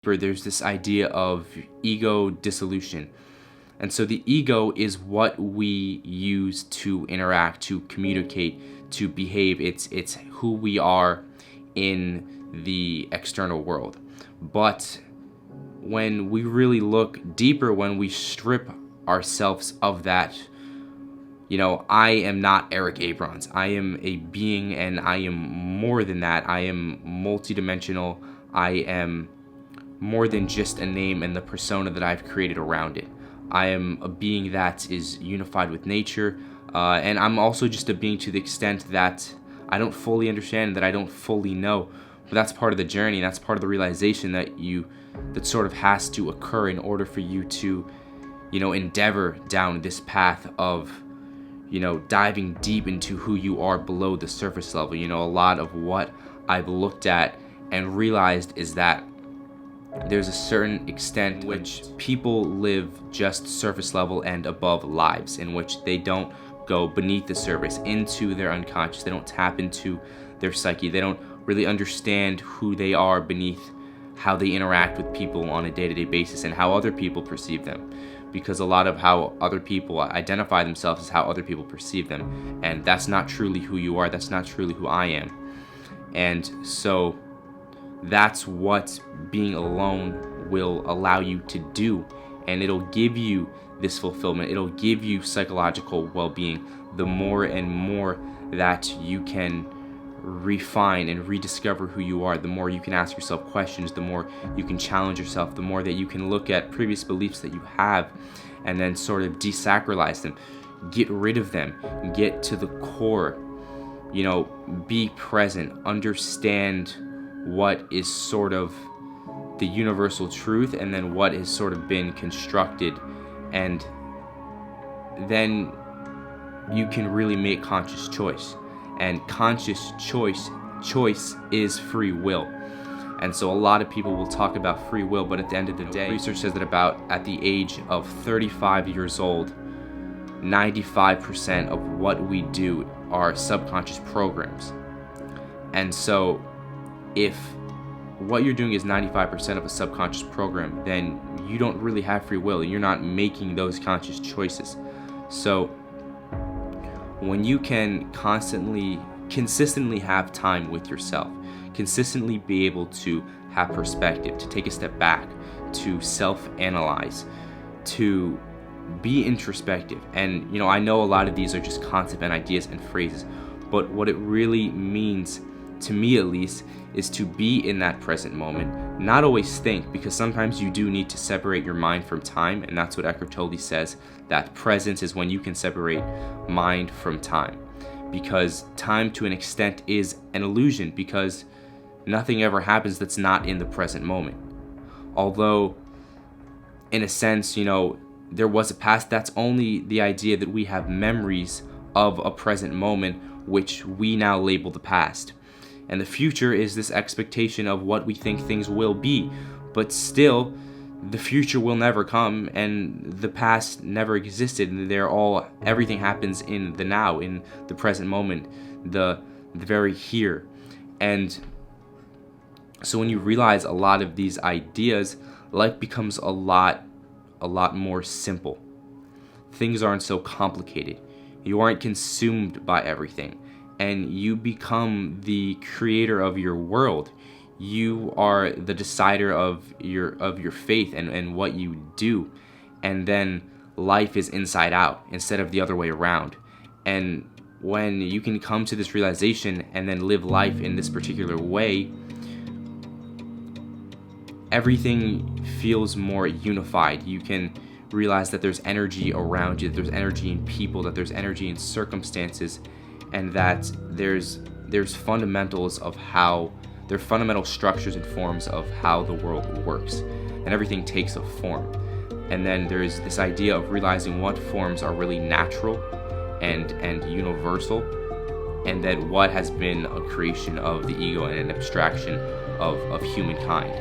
there's this idea of ego dissolution. And so the ego is what we use to interact, to communicate, to behave. It's who we are in the external world. But when we really look deeper, when we strip ourselves of that, I am not Eric Abrons. I am a being, and I am more than that. I am multidimensional. I am more than just a name and the persona that I've created around it. I am a being that is unified with nature, and I'm also just a being to the extent that I don't fully understand, that I don't fully know. But that's part of the journey. That's part of the realization that sort of has to occur in order for you to, endeavor down this path of, diving deep into who you are below the surface level. A lot of what I've looked at and realized is that there's a certain extent in which people live just surface level and above lives, in which they don't go beneath the surface into their unconscious. They don't tap into their psyche. They don't really understand who they are beneath how they interact with people on a day-to-day basis and how other people perceive them. Because a lot of how other people identify themselves is how other people perceive them. And that's not truly who you are. That's not truly who I am. And so that's what being alone will allow you to do, and it'll give you this fulfillment. It'll give you psychological well-being. The more and more that you can refine and rediscover who you are, the more you can ask yourself questions, the more you can challenge yourself, the more that you can look at previous beliefs that you have and then sort of desacralize them, get rid of them, get to the core, be present, understand what is sort of the universal truth, and then what has sort of been constructed, and then you can really make conscious choice. And conscious choice is free will. And so a lot of people will talk about free will, but at the end of the day, research says that at the age of 35 years old, 95% of what we do are subconscious programs. And so if what you're doing is 95% of a subconscious program, then you don't really have free will. You're not making those conscious choices. So when you can consistently have time with yourself, consistently be able to have perspective, to take a step back, to self-analyze, to be introspective. And I know a lot of these are just concepts and ideas and phrases, but what it really means, to me at least, is to be in that present moment, not always think, because sometimes you do need to separate your mind from time, and that's what Eckhart Tolle says, that presence is when you can separate mind from time, because time to an extent is an illusion, because nothing ever happens that's not in the present moment. Although, in a sense, there was a past, that's only the idea that we have memories of a present moment, which we now label the past. And the future is this expectation of what we think things will be. But still, the future will never come, and the past never existed. Everything happens in the now, in the present moment, the very here. And so when you realize a lot of these ideas, life becomes a lot more simple. Things aren't so complicated. You aren't consumed by everything. And you become the creator of your world. You are the decider of your faith and what you do. And then life is inside out instead of the other way around. And when you can come to this realization and then live life in this particular way, everything feels more unified. You can realize that there's energy around you, that there's energy in people, that there's energy in circumstances, and that there's fundamentals of how, there are fundamental structures and forms of how the world works, and everything takes a form. And then there's this idea of realizing what forms are really natural and universal, and then what has been a creation of the ego and an abstraction of humankind.